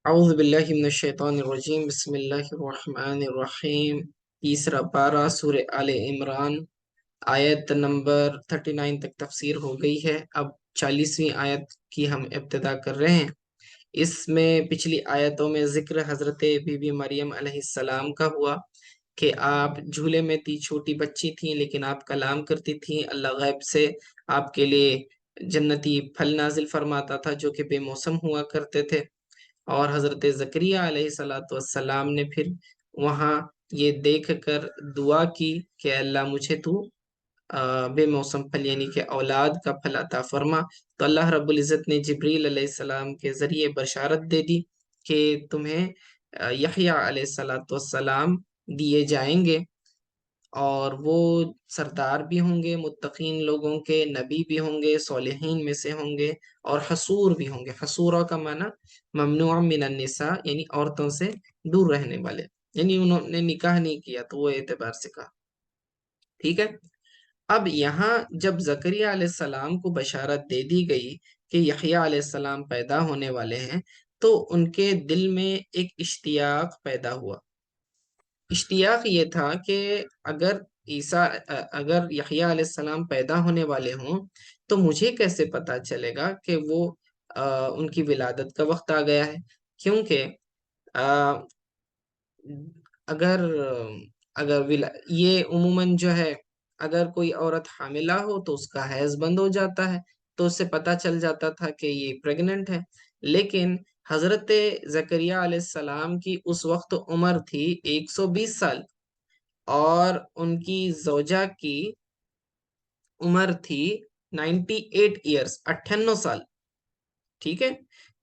اعوذ باللہ من الشیطان الرجیم بسم اللہ الرحمن الرحیم۔ تیسرا پارہ سورہ آل عمران، آیت نمبر 39 تک تفسیر ہو گئی ہے۔ اب 40ویں آیت کی ہم ابتدا کر رہے ہیں۔ اس میں پچھلی آیتوں میں ذکر حضرت بی بی مریم علیہ السلام کا ہوا کہ آپ جھولے میں تھی، چھوٹی بچی تھیں، لیکن آپ کلام کرتی تھیں۔ اللہ غیب سے آپ کے لیے جنتی پھل نازل فرماتا تھا جو کہ بے موسم ہوا کرتے تھے۔ اور حضرت زکریا علیہ السلام نے پھر وہاں یہ دیکھ کر دعا کی کہ اللہ مجھے تو بے موسم پھل یعنی کہ اولاد کا پھل عطا فرما۔ تو اللہ رب العزت نے جبریل علیہ السلام کے ذریعے بشارت دے دی کہ تمہیں یحییٰ علیہ السلام دیے جائیں گے، اور وہ سردار بھی ہوں گے، متقین لوگوں کے نبی بھی ہوں گے، صالحین میں سے ہوں گے، اور حصور بھی ہوں گے۔ حصورہ کا معنی ممنوع من النساء یعنی عورتوں سے دور رہنے والے، یعنی انہوں نے نکاح نہیں کیا تو وہ اعتبار سے کہا۔ ٹھیک ہے، اب یہاں جب زکریا علیہ السلام کو بشارت دے دی گئی کہ یحییٰ علیہ السلام پیدا ہونے والے ہیں، تو ان کے دل میں ایک اشتیاق پیدا ہوا۔ اشتیاق یہ تھا کہ اگر اگر یحییٰ علیہ السلام پیدا ہونے والے ہوں تو مجھے کیسے پتا چلے گا کہ وہ ان کی ولادت کا وقت آ گیا ہے؟ کیونکہ اگر اگر یہ عموماً جو ہے، اگر کوئی عورت حاملہ ہو تو اس کا حیض بند ہو جاتا ہے، تو اس سے پتہ چل جاتا تھا کہ یہ پریگننٹ ہے۔ لیکن حضرت زکریا علیہ السلام کی اس وقت عمر تھی 120 سال، اور ان کی زوجہ کی عمر تھی 98 ایئرس 98 سال۔ ٹھیک ہے،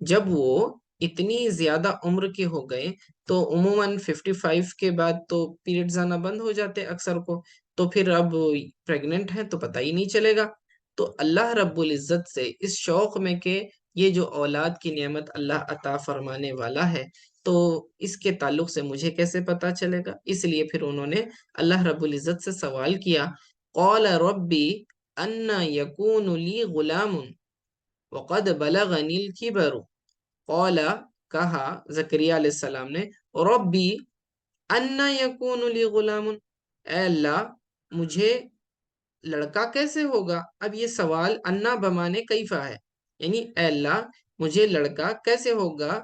جب وہ اتنی زیادہ عمر کے ہو گئے تو عموماً 55 کے بعد تو پیریڈز آنا بند ہو جاتے اکثر کو، تو پھر اب پریگننٹ ہے تو پتہ ہی نہیں چلے گا۔ تو اللہ رب العزت سے اس شوق میں کہ یہ جو اولاد کی نعمت اللہ عطا فرمانے والا ہے، تو اس کے تعلق سے مجھے کیسے پتا چلے گا؟ اس لیے پھر انہوں نے اللہ رب العزت سے سوال کیا، قال ربی ان یکون لی غلام وقد بلغنی الکبر۔ قال کہا زکریا علیہ السلام نے، ربی انا یکون لی غلام، اے اللہ مجھے لڑکا کیسے ہوگا؟ اب یہ سوال انا بمانے کیفا ہے، یعنی اے اللہ مجھے لڑکا کیسے ہوگا؟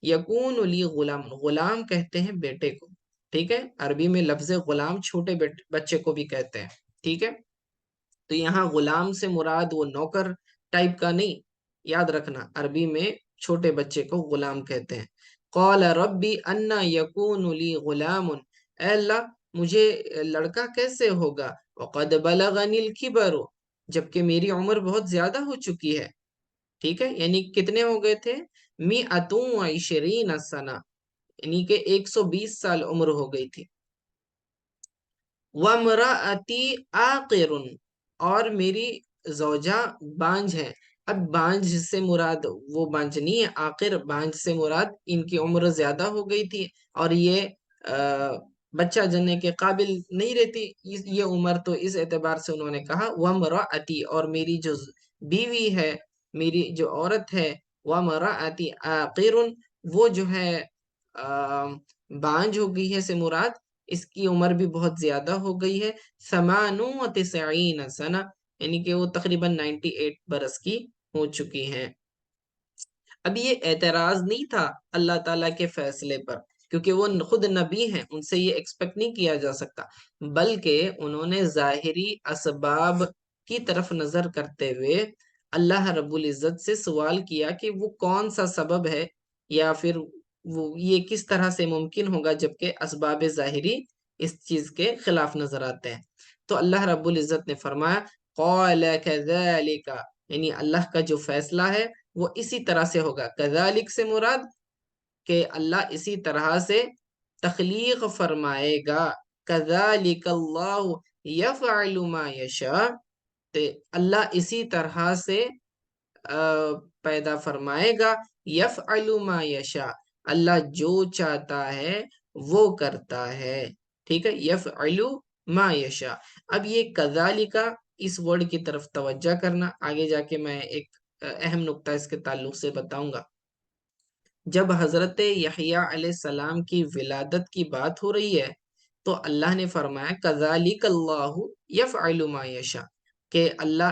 یکون لی غلام، غلام کہتے ہیں بیٹے کو، ٹھیک ہے، عربی میں لفظ غلام چھوٹے بچے کو بھی کہتے ہیں، ٹھیک ہے۔ تو یہاں غلام سے مراد وہ نوکر ٹائپ کا نہیں، یاد رکھنا عربی میں چھوٹے بچے کو غلام کہتے ہیں۔ قال ربی انا یکون لی غلام، اے اللہ مجھے لڑکا کیسے ہوگا؟ وقد بلغنی الکبر، جبکہ میری عمر بہت زیادہ ہو چکی ہے، ٹھیک ہے، یعنی کتنے ہو گئے تھے؟ 120 سنہ، یعنی کہ 120 سال عمر ہو گئی تھی۔ وَامْرَأَتِي عَاقِرٌ، اور میری زوجہ بانجھ ہے۔ اب بانجھ سے مراد وہ بانجھ نہیں ہے، عاقر بانجھ سے مراد ان کی عمر زیادہ ہو گئی تھی اور یہ بچہ جننے کے قابل نہیں رہتی یہ عمر، تو اس اعتبار سے انہوں نے کہا وَامْرَأَتِي، اور میری جو بیوی ہے، میری جو عورت ہے، وَامْرَأَتِي عَاقِرٌ، وہ جو ہے بانجھ ہو گئی ہے سے مراد اس کی عمر بھی بہت زیادہ ہو گئی ہے، 98 سنہ، یعنی کہ وہ تقریباً 98 برس کی ہو چکی ہیں۔ اب یہ اعتراض نہیں تھا اللہ تعالیٰ کے فیصلے پر، کیونکہ وہ خود نبی ہیں، ان سے یہ ایکسپیکٹ نہیں کیا جا سکتا، بلکہ انہوں نے ظاہری اسباب کی طرف نظر کرتے ہوئے اللہ رب العزت سے سوال کیا کہ وہ کون سا سبب ہے، یا پھر وہ یہ کس طرح سے ممکن ہوگا جبکہ اسباب ظاہری اس چیز کے خلاف نظر آتے ہیں۔ تو اللہ رب العزت نے فرمایا قال كذلك، یعنی اللہ کا جو فیصلہ ہے وہ اسی طرح سے ہوگا۔ کذالک سے مراد کہ اللہ اسی طرح سے تخلیق فرمائے گا، کذالک اللہ یفعل ما یشاء، اللہ اسی طرح سے پیدا فرمائے گا، یفعل ما یشاء، اللہ جو چاہتا ہے وہ کرتا ہے، ٹھیک ہے، یفعل ما یشاء۔ اب یہ کذالک اس ورڈ کی طرف توجہ کرنا، آگے جا کے میں ایک اہم نقطہ اس کے تعلق سے بتاؤں گا۔ جب حضرت یحییٰ علیہ السلام کی ولادت کی بات ہو رہی ہے تو اللہ نے فرمایا کذالک اللہ یفعل ما یشاء، کہ اللہ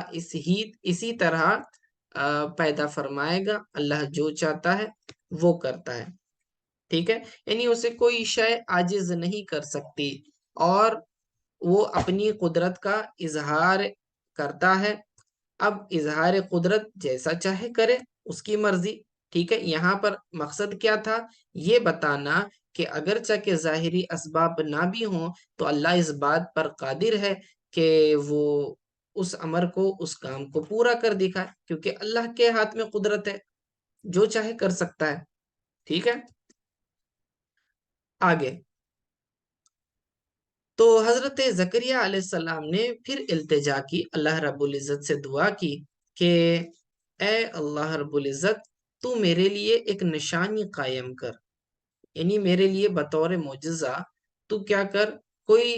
اسی طرح پیدا فرمائے گا، اللہ جو چاہتا ہے وہ کرتا ہے، ٹھیک ہے، یعنی اسے کوئی شے عاجز نہیں کر سکتی، اور وہ اپنی قدرت کا اظہار کرتا ہے۔ اب اظہار قدرت جیسا چاہے کرے، اس کی مرضی، ٹھیک ہے۔ یہاں پر مقصد کیا تھا؟ یہ بتانا کہ اگرچہ کہ ظاہری اسباب نہ بھی ہوں تو اللہ اس بات پر قادر ہے کہ وہ اس امر کو، اس کام کو پورا کر دکھائے، کیونکہ اللہ کے ہاتھ میں قدرت ہے، جو چاہے کر سکتا ہے، ٹھیک ہے۔ آگے تو حضرت زکریہ علیہ السلام نے پھر التجا کی، اللہ رب العزت سے دعا کی کہ اے اللہ رب العزت، تو میرے لیے ایک نشانی قائم کر، یعنی میرے لیے بطور معجزہ تو کیا کر، کوئی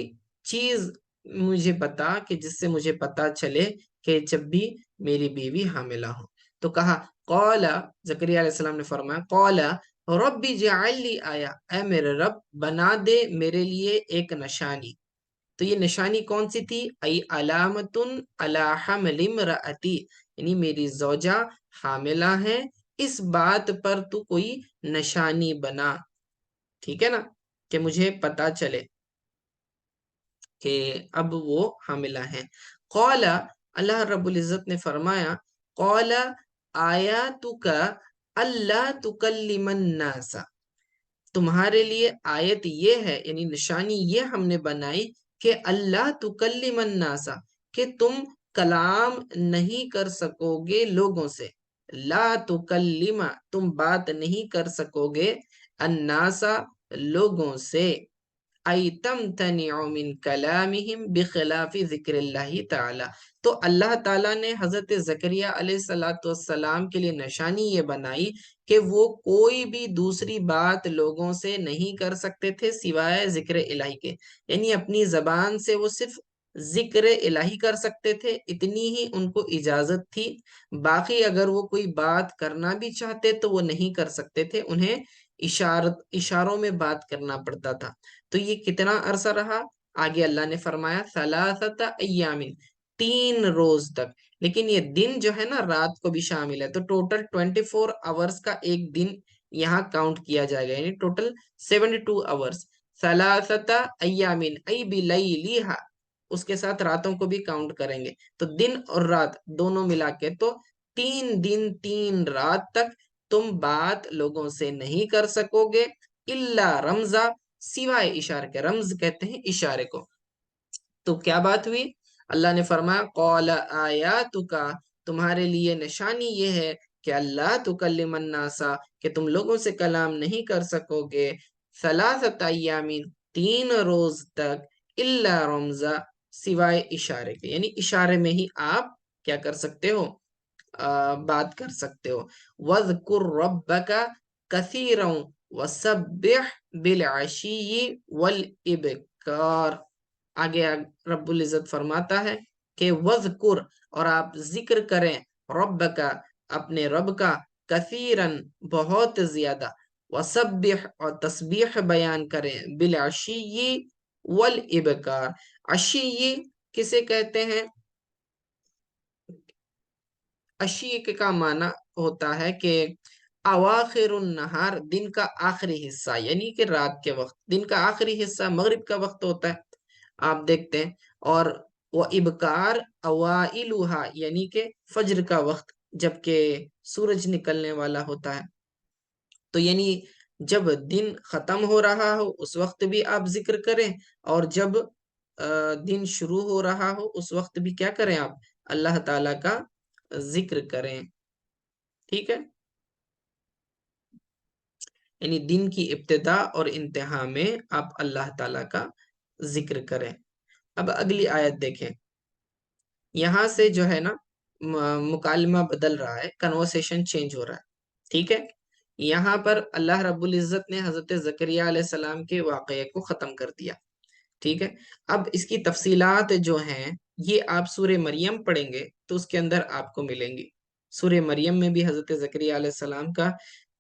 چیز مجھے بتا کہ جس سے مجھے پتا چلے کہ جب بھی میری بیوی حاملہ ہو۔ تو کہا قال، زکریا علیہ السلام نے فرمایا قال رب اجعل لی آیا، اے میرے رب بنا دے میرے لیے ایک نشانی۔ تو یہ نشانی کون سی تھی؟ ای علامت علی حمل امرأتی، یعنی میری زوجہ حاملہ ہے، اس بات پر تو کوئی نشانی بنا، ٹھیک ہے نا، کہ مجھے پتا چلے کہ اب وہ حاملہ ہیں۔ قال، اللہ رب العزت نے فرمایا قال آیاتک اللہ تکلم الناس، تمہارے لیے آیت یہ ہے، یعنی نشانی یہ ہم نے بنائی کہ اللہ تکلم الناس، کہ تم کلام نہیں کر سکو گے لوگوں سے، لا تکلم، تم بات نہیں کر سکو گے، الناس، لوگوں سے، ای تمتنع من کلامہم بخلاف ذکر اللہ تعالی۔ تو اللہ تعالیٰ نے حضرت زکریا علیہ السلام کے لیے نشانی یہ بنائی کہ وہ کوئی بھی دوسری بات لوگوں سے نہیں کر سکتے تھے سوائے ذکر الہی کے، یعنی اپنی زبان سے وہ صرف ذکر الہی کر سکتے تھے، اتنی ہی ان کو اجازت تھی، باقی اگر وہ کوئی بات کرنا بھی چاہتے تو وہ نہیں کر سکتے تھے، انہیں اشاروں میں بات کرنا پڑتا تھا۔ تو یہ کتنا عرصہ رہا؟ آگے اللہ نے فرمایا ثلاثت ایام، 3 روز تک، لیکن یہ دن جو ہے نا رات کو بھی شامل ہے، تو ٹوٹل 24 آورز کا ایک دن یہاں کاؤنٹ کیا جائے گا، یعنی ٹوٹل 72 آورز، ثلاثت ایام ای بلیلیہا، اس کے ساتھ راتوں کو بھی کاؤنٹ کریں گے، تو دن اور رات دونوں ملا کے، تو 3 دن 3 رات تک تم بات لوگوں سے نہیں کر سکو گے، الا رمزا، سوائے اشارے کے، رمز کہتے ہیں اشارے کو۔ تو کیا بات ہوئی؟ اللہ نے فرمایا قال آیاتک، تمہارے لیے نشانی یہ ہے کہ اللہ تکلم الناس، کہ تم لوگوں سے کلام نہیں کر سکو گے، ثلاثت ایام، 3 روز تک، الا رمزا، سوائے اشارے کے، یعنی اشارے میں ہی آپ کیا کر سکتے ہو، بات کر سکتے ہو۔ وَاذْكُرْ رَبَّكَ كَثِيرًا وَسَبِّحْ بِالْعَشِيِّ وَالْإِبْكَارِ، آگے رب العزت فرماتا ہے کہ وَاذْكُرْ، اور آپ ذکر کریں، رَبَّكَ، اپنے رب کا، کثیراً، بہت زیادہ، وَسَبِّحْ، اور تسبیح بیان کریں، بِالْعَشِيِّ وَالْإِبْكَارِ، عشی کسے کہتے ہیں؟ عشی کا معنی ہوتا ہے کہ اواخر النہار، دن کا آخری حصہ، یعنی کہ رات کے وقت، دن کا آخری حصہ مغرب کا وقت ہوتا ہے، آپ دیکھتے ہیں، اور وہ ابکار اوائلھا، یعنی کہ فجر کا وقت، جبکہ سورج نکلنے والا ہوتا ہے، تو یعنی جب دن ختم ہو رہا ہو اس وقت بھی آپ ذکر کریں، اور جب دن شروع ہو رہا ہو اس وقت بھی کیا کریں، آپ اللہ تعالیٰ کا ذکر کریں، ٹھیک ہے، یعنی دن کی ابتدا اور انتہا میں آپ اللہ تعالیٰ کا ذکر کریں۔ اب اگلی آیت دیکھیں، یہاں سے جو ہے نا مکالمہ بدل رہا ہے، کنورسیشن چینج ہو رہا ہے، ٹھیک ہے۔ یہاں پر اللہ رب العزت نے حضرت زکریا علیہ السلام کے واقعے کو ختم کر دیا، ٹھیک ہے۔ اب اس کی تفصیلات جو ہیں یہ آپ سورہ مریم پڑھیں گے تو اس کے اندر آپ کو ملیں گی۔ سورہ مریم میں بھی حضرت زکریا علیہ السلام کا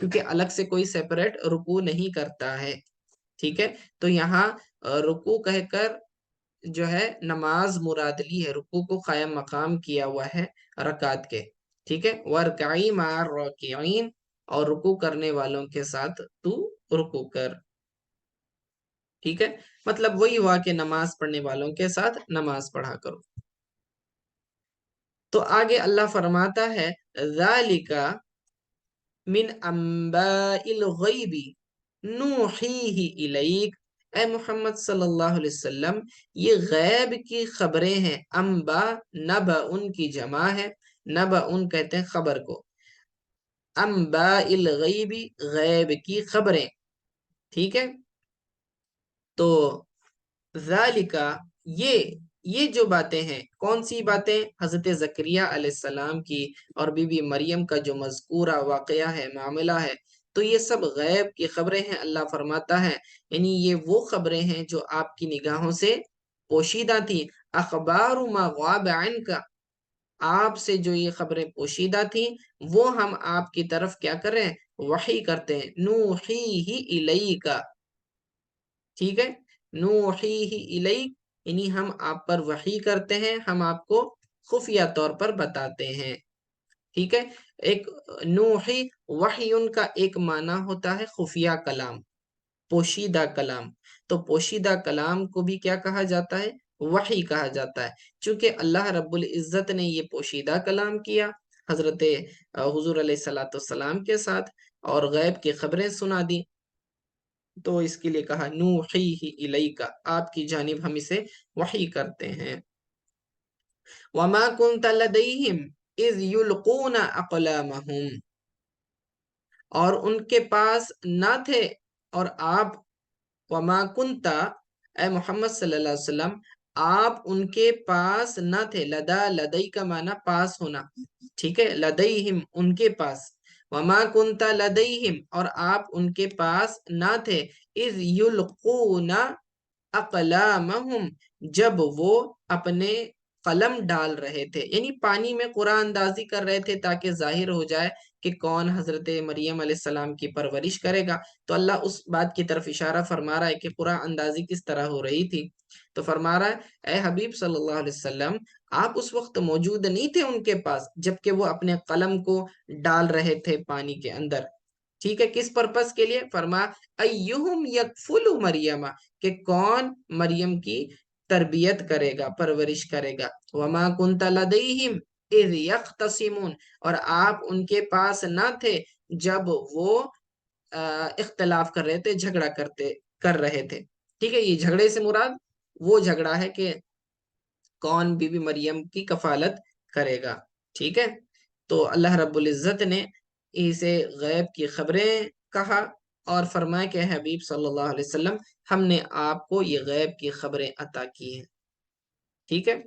کیونکہ الگ سے کوئی سیپریٹ رکوع نہیں کرتا ہے، ٹھیک ہے؟ تو یہاں رکوع کہہ کر جو ہے نماز مراد لی ہے، رکوع کو قائم مقام کیا ہوا ہے رکعت کے، ٹھیک ہے؟ وَارْكَعِي مَعَ الرَّاكِعِينَ، اور رکوع کرنے والوں کے ساتھ تو رکوع کر، ٹھیک ہے؟ مطلب وہی ہوا کہ نماز پڑھنے والوں کے ساتھ نماز پڑھا کرو۔ تو آگے اللہ فرماتا ہے ذَلِكَ من انباء الغیب نوحیہ الیک، اے محمد صلی اللہ علیہ وسلم یہ غیب کی خبریں ہیں۔ انباء نبأ ان کی جمع ہے، نبأ ان کہتے ہیں خبر کو، انباء الغیب غیب کی خبریں، ٹھیک ہے؟ تو ذالکا یہ جو باتیں ہیں، کون سی باتیں؟ حضرت زکریا علیہ السلام کی اور بی بی مریم کا جو مذکورہ واقعہ ہے، معاملہ ہے، تو یہ سب غیب کی خبریں ہیں۔ اللہ فرماتا ہے یعنی یہ وہ خبریں ہیں جو آپ کی نگاہوں سے پوشیدہ تھیں۔ اخبار ما غاب عنک، آپ سے جو یہ خبریں پوشیدہ تھیں وہ ہم آپ کی طرف کیا کریں؟ وحی کرتے ہیں۔ نوحیہ الیک، ٹھیک ہے؟ نوحیہ الیک یعنی ہم آپ پر وحی کرتے ہیں، ہم آپ کو خفیہ طور پر بتاتے ہیں، ٹھیک ہے؟ ایک نوحی وحی ان کا ایک معنی ہوتا ہے خفیہ کلام، پوشیدہ کلام۔ تو پوشیدہ کلام کو بھی کیا کہا جاتا ہے؟ وحی کہا جاتا ہے، چونکہ اللہ رب العزت نے یہ پوشیدہ کلام کیا حضرت حضور علیہ الصلوۃ والسلام کے ساتھ، اور غیب کی خبریں سنا دی، تو اس کے لیے کہا نوحیہ الیک، آپ کی جانب ہم اسے وحی کرتے ہیں۔ وما كنت لديهم اذ يلقون اقلامهم، اور ان کے پاس نہ تھے، اور آپ وما كنت اے محمد صلی اللہ علیہ وسلم آپ ان کے پاس نہ تھے، لدا لدئی کا معنی پاس ہونا، ٹھیک ہے؟ لدیہم ان کے پاس، وما كنت لدیہم اور آپ ان کے پاس نہ تھے، اذ یلقون اقلامہم جب وہ اپنے قلم ڈال رہے تھے، یعنی پانی میں قرآن اندازی کر رہے تھے تاکہ ظاہر ہو جائے کہ کون حضرت مریم علیہ السلام کی پرورش کرے گا۔ تو اللہ اس بات کی طرف اشارہ فرما رہا ہے کہ قرآن اندازی کس طرح ہو رہی تھی، تو فرما رہا ہے اے حبیب صلی اللہ علیہ وسلم آپ اس وقت موجود نہیں تھے ان کے پاس جبکہ وہ اپنے قلم کو ڈال رہے تھے پانی کے اندر، ٹھیک ہے؟ کس پرپس کے لیے؟ فرما ایہم یکفل مریم، کہ کون مریم کی تربیت کرے گا، پرورش کرے گا۔ وما کنت لدیہم اذ یختصمون، اور آپ ان کے پاس نہ تھے جب وہ اختلاف کر رہے تھے، جھگڑا کر رہے تھے، ٹھیک ہے؟ یہ جھگڑے سے مراد وہ جھگڑا ہے کہ کون بی بی مریم کی کفالت کرے گا، ٹھیک ہے؟ تو اللہ رب العزت نے اسے غیب کی خبریں کہا اور فرمایا کہ حبیب صلی اللہ علیہ وسلم ہم نے آپ کو یہ غیب کی خبریں عطا کی ہیں، ٹھیک ہے؟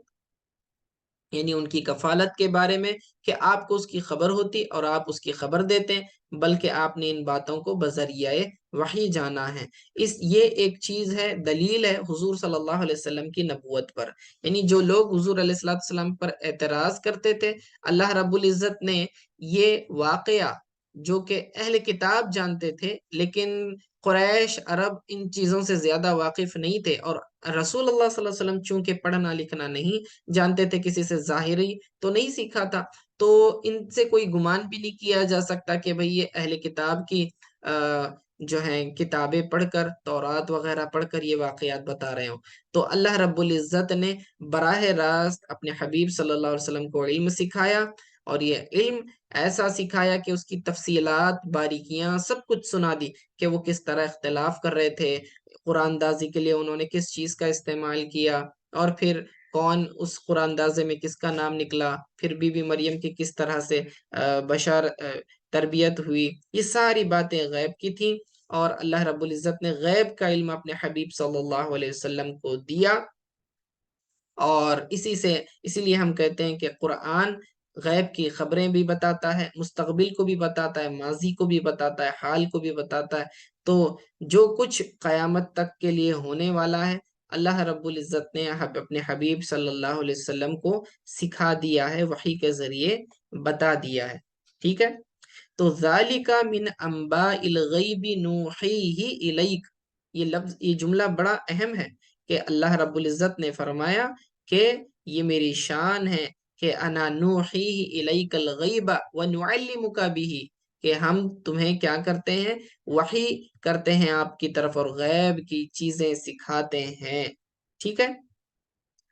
یعنی ان کی کفالت کے بارے میں کہ آپ کو اس کی خبر ہوتی اور آپ اس کی خبر دیتے، بلکہ آپ نے ان باتوں کو بذریعہ وحی جانا ہے۔ یہ ایک چیز ہے، دلیل ہے حضور صلی اللہ علیہ وسلم کی نبوت پر، یعنی جو لوگ حضور علیہ السلام پر اعتراض کرتے تھے، اللہ رب العزت نے یہ واقعہ جو کہ اہل کتاب جانتے تھے لیکن قریش عرب ان چیزوں سے زیادہ واقف نہیں تھے، اور رسول اللہ صلی اللہ علیہ وسلم چونکہ پڑھنا لکھنا نہیں جانتے تھے، کسی سے ظاہری تو نہیں سیکھا تھا، تو ان سے کوئی گمان بھی نہیں کیا جا سکتا کہ بھئی یہ اہل کتاب کی جو ہیں کتابیں پڑھ کر، تورات وغیرہ پڑھ کر یہ واقعات بتا رہے ہوں۔ تو اللہ رب العزت نے براہ راست اپنے حبیب صلی اللہ علیہ وسلم کو علم سکھایا، اور یہ علم ایسا سکھایا کہ اس کی تفصیلات، باریکیاں سب کچھ سنا دی کہ وہ کس طرح اختلاف کر رہے تھے، قرآن دازی کے لیے انہوں نے کس چیز کا استعمال کیا، اور پھر کون اس قرآن دازے میں کس کا نام نکلا، پھر بی بی مریم کی کس طرح سے بشار تربیت ہوئی، یہ ساری باتیں غیب کی تھیں، اور اللہ رب العزت نے غیب کا علم اپنے حبیب صلی اللہ علیہ وسلم کو دیا، اور اسی لیے ہم کہتے ہیں کہ قرآن غیب کی خبریں بھی بتاتا ہے، مستقبل کو بھی بتاتا ہے، ماضی کو بھی بتاتا ہے، حال کو بھی بتاتا ہے۔ تو جو کچھ قیامت تک کے لیے ہونے والا ہے اللہ رب العزت نے اپنے حبیب صلی اللہ علیہ وسلم کو سکھا دیا ہے، وحی کے ذریعے بتا دیا ہے، ٹھیک ہے؟ تو ذالکا من انباء الغیب نوحیہ الیک، یہ لفظ، یہ جملہ بڑا اہم ہے کہ اللہ رب العزت نے فرمایا کہ یہ میری شان ہے کہ انا نوحیہ الیک الغیب ونعلمک بہ، کہ ہم تمہیں کیا کرتے ہیں، وحی کرتے ہیں آپ کی طرف اور غیب کی چیزیں سکھاتے ہیں. ٹھیک ہے.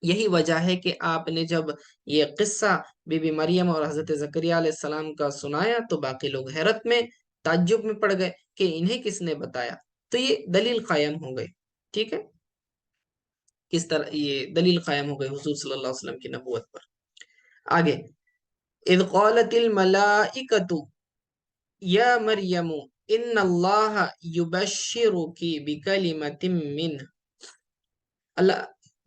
یہی وجہ ہے کہ آپ نے جب یہ قصہ بی بی مریم اور حضرت زکریا علیہ السلام کا سنایا تو باقی لوگ حیرت میں، تعجب میں پڑ گئے کہ انہیں کس نے بتایا. تو یہ دلیل قائم ہو گئی. ٹھیک ہے. کس طرح یہ دلیل قائم ہو گئی حضور صلی اللہ علیہ وسلم کی نبوت پر. آگے، اذ قالت الملائکۃ یا مریم ان اللہ یبشرک بکلمۃ منہ. اللہ،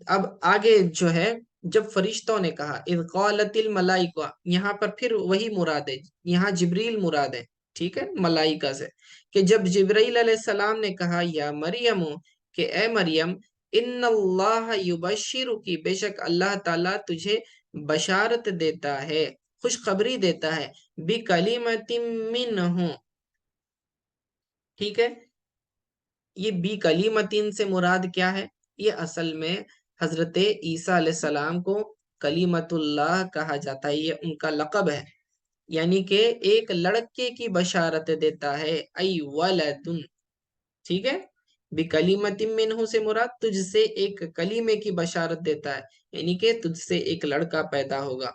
اب آگے جو ہے، جب فرشتوں نے کہا، اذ قالت الملائکہ، یہاں پر پھر وہی مراد ہے، یہاں جبریل مراد ہے. ٹھیک ہے، ملائکہ سے، کہ جب جبرائیل علیہ السلام نے کہا یا مریم، کہ اے مریم، ان اللہ یبشرکی، بے شک اللہ تعالیٰ تجھے بشارت دیتا ہے، خوشخبری دیتا ہے، بکلمۃ منہ. ٹھیک ہے. یہ بی کلیمتین سے مراد کیا ہے؟ یہ اصل میں حضرت عیسیٰ علیہ السلام کو کلیمت اللہ کہا جاتا ہے، یہ ان کا لقب ہے. یعنی کہ ایک لڑکے کی بشارت دیتا ہے، ای ولدن. ٹھیک ہے. بی کلیمت منہ سے مراد تجھ سے ایک کلیمے کی بشارت دیتا ہے، یعنی کہ تجھ سے ایک لڑکا پیدا ہوگا.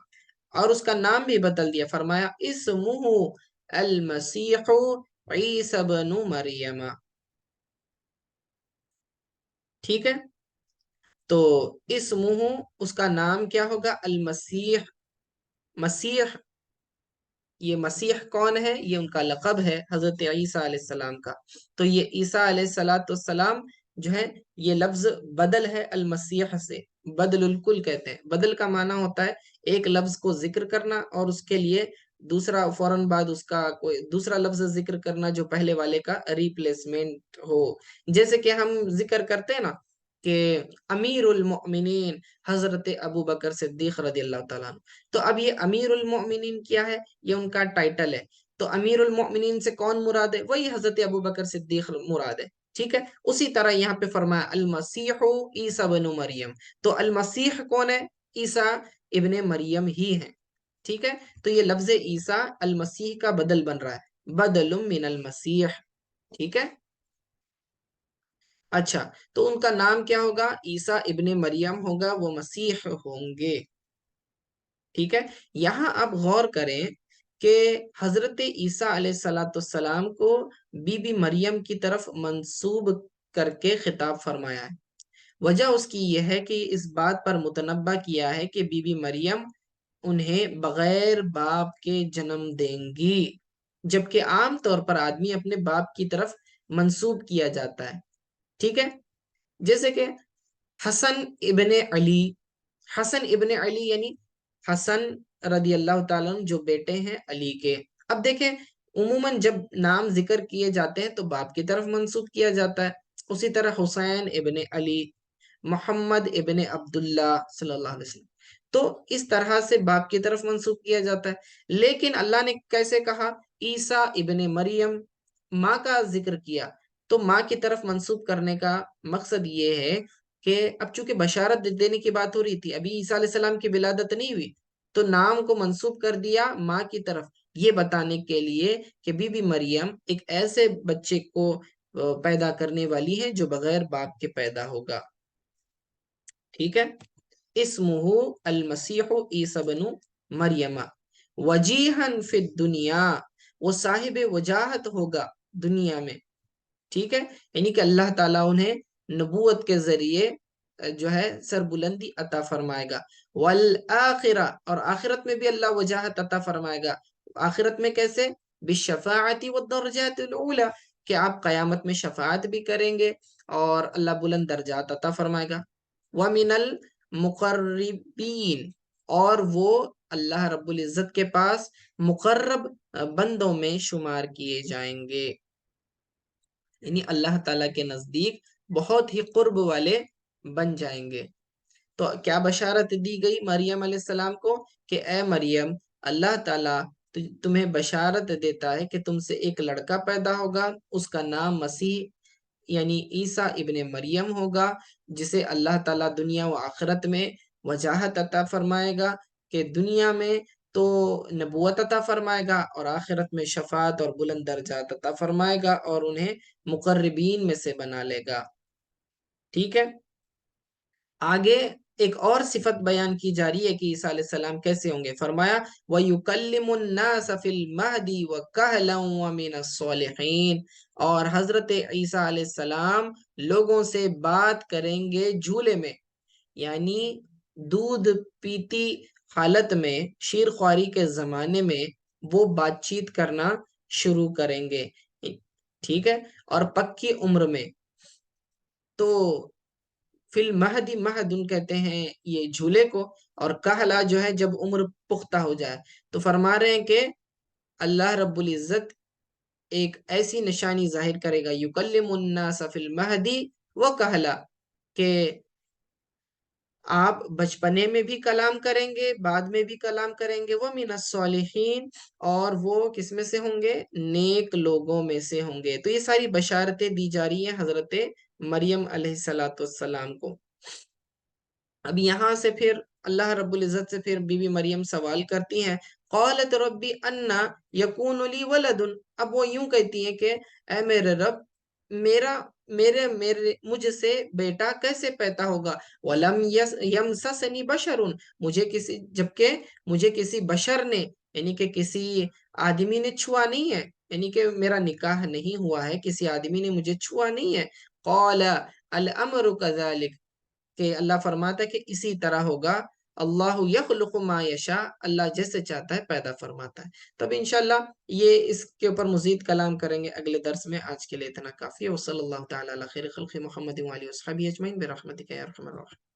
اور اس کا نام بھی بدل دیا، فرمایا اسمہ المسیح عیسی بن مریم. ٹھیک ہے. تو اسمہ، اس کا نام کیا ہوگا؟ المسیح. مسیح، یہ مسیح کون ہے؟ یہ ان کا لقب ہے حضرت عیسیٰ علیہ السلام کا. تو یہ عیسیٰ علیہ السلام جو ہے، یہ لفظ بدل ہے المسیح سے. بدل الکل کہتے ہیں. بدل کا معنی ہوتا ہے ایک لفظ کو ذکر کرنا اور اس کے لیے دوسرا فوراً بعد اس کا کوئی دوسرا لفظ ذکر کرنا جو پہلے والے کا ریپلیسمنٹ ہو. جیسے کہ ہم ذکر کرتے ہیں نا کہ امیر المؤمنین حضرت ابو بکر صدیق رضی اللہ تعالیٰ عنہ. تو اب یہ امیر المؤمنین کیا ہے؟ یہ ان کا ٹائٹل ہے. تو امیر المؤمنین سے کون مراد ہے؟ وہی حضرت ابو بکر صدیق مراد ہے. ٹھیک ہے. اسی طرح یہاں پہ فرمایا المسیح عیسی بن مریم. تو المسیح کون ہے؟ عیسیٰ ابن مریم ہی ہیں. ٹھیک ہے. تو یہ لفظ عیسیٰ المسیح کا بدل بن رہا ہے، بدل من المسیح. ٹھیک ہے. اچھا، تو ان کا نام کیا ہوگا؟ عیسیٰ ابن مریم ہوگا، وہ مسیح ہوں گے. ٹھیک ہے. یہاں آپ غور کریں کہ حضرت عیسیٰ علیہ السلام کو بی بی مریم کی طرف منسوب کر کے خطاب فرمایا ہے. وجہ اس کی یہ ہے کہ اس بات پر متنبہ کیا ہے کہ بی بی مریم انہیں بغیر باپ کے جنم دیں گی، جبکہ عام طور پر آدمی اپنے باپ کی طرف منسوب کیا جاتا ہے. ٹھیک ہے. جیسے کہ حسن ابن علی، حسن ابن علی یعنی حسن رضی اللہ تعالیٰ عنہ جو بیٹے ہیں علی کے. اب دیکھیں، عموماً جب نام ذکر کیے جاتے ہیں تو باپ کی طرف منسوب کیا جاتا ہے. اسی طرح حسین ابن علی، محمد ابن عبداللہ صلی اللہ علیہ وسلم، تو اس طرح سے باپ کی طرف منسوب کیا جاتا ہے. لیکن اللہ نے کیسے کہا؟ عیسیٰ ابن مریم، ماں کا ذکر کیا. تو ماں کی طرف منسوب کرنے کا مقصد یہ ہے کہ اب چونکہ بشارت دینے کی بات ہو رہی تھی، ابھی عیسیٰ علیہ السلام کی ولادت نہیں ہوئی، تو نام کو منسوب کر دیا ماں کی طرف، یہ بتانے کے لیے کہ بی بی مریم ایک ایسے بچے کو پیدا کرنے والی ہے جو بغیر باپ کے پیدا ہوگا. ٹھیک ہے. اسمہ المسیح عیسی بن مریم وجیہن فی الدنیا، وہ صاحب وجاہت ہوگا دنیا میں. ٹھیک ہے. یعنی کہ اللہ تعالیٰ انہیں نبوت کے ذریعے جو ہے سر بلندی عطا فرمائے گا. والآخرہ، اور آخرت میں بھی اللہ وجاہت عطا فرمائے گا. آخرت میں کیسے؟ بالشفاعت والدرجات العلی، کہ آپ قیامت میں شفاعت بھی کریں گے اور اللہ بلند درجات عطا فرمائے گا. ومن المقربین، اور وہ اللہ رب العزت کے پاس مقرب بندوں میں شمار کیے جائیں گے، یعنی اللہ تعالیٰ کے نزدیک بہت ہی قرب والے بن جائیں گے. تو کیا بشارت دی گئی مریم علیہ السلام کو کہ اے مریم، اللہ تعالیٰ تو تمہیں بشارت دیتا ہے کہ تم سے ایک لڑکا پیدا ہوگا، اس کا نام مسیح یعنی عیسیٰ ابن مریم ہوگا، جسے اللہ تعالیٰ دنیا و آخرت میں وجاہت عطا فرمائے گا، کہ دنیا میں تو نبوت عطا فرمائے گا اور آخرت میں شفاعت اور بلند درجات عطا فرمائے گا اور انہیں مقربین میں سے بنا لے گا۔ ٹھیک ہے، آگے ایک اور صفت بیان کی جا رہی ہے کہ عیسیٰ علیہ السلام کیسے ہوں گے۔ فرمایا وَيُكَلِّمُ النَّاسَ فِي الْمَهْدِ وَكَهْلًا وَمِنَ الصَّالِحِينَ، اور حضرت عیسیٰ علیہ السلام لوگوں سے بات کریں گے جھولے میں، یعنی دودھ پیتی حالت میں، شیر خواری کے زمانے میں وہ بات چیت کرنا شروع کریں گے، ٹھیک ہے، اور پکی عمر میں۔ تو فی المہدی، مہدن کہتے ہیں یہ جھولے کو، اور کہلا جو ہے جب عمر پختہ ہو جائے۔ تو فرما رہے ہیں کہ اللہ رب العزت ایک ایسی نشانی ظاہر کرے گا، یکلم الناس فی المہدی و کہلا، کہ آپ بچپنے میں بھی کلام کریں گے، بعد میں بھی کلام کریں گے، وَمِنَ الصَّالِحِينَ، اور وہ کس میں سے ہوں گے؟ نیک لوگوں میں سے ہوں گے۔ تو یہ ساری بشارتیں دی جا رہی ہیں حضرت مریم علیہ السلام کو۔ اب یہاں سے پھر اللہ رب العزت سے پھر بی بی مریم سوال کرتی ہیں، قالت ربی انا یکون لی ولد، اب وہ یوں کہتی ہیں کہ اے میرے رب، میرے مجھ سے بیٹا کیسے پیدا ہوگا؟ ولم یمسسنی بشر، جبکہ مجھے کسی بشر نے یعنی کہ کسی آدمی نے چھوا نہیں ہے، یعنی کہ میرا نکاح نہیں ہوا ہے، کسی آدمی نے مجھے چھوا نہیں ہے۔ قال الامر کذالک، کہ اللہ فرماتا ہے کہ اسی طرح ہوگا، اللہ یخلق ما یشاء، اللہ جیسے چاہتا ہے پیدا فرماتا ہے۔ تب انشاءاللہ یہ اس کے اوپر مزید کلام کریں گے اگلے درس میں۔ آج کے لیے اتنا کافی ہے، وصلی اللہ تعالی علی خیر خلق محمد وآلہ وصحبہ اجمعین برحمتک یا ارحم الراحمین۔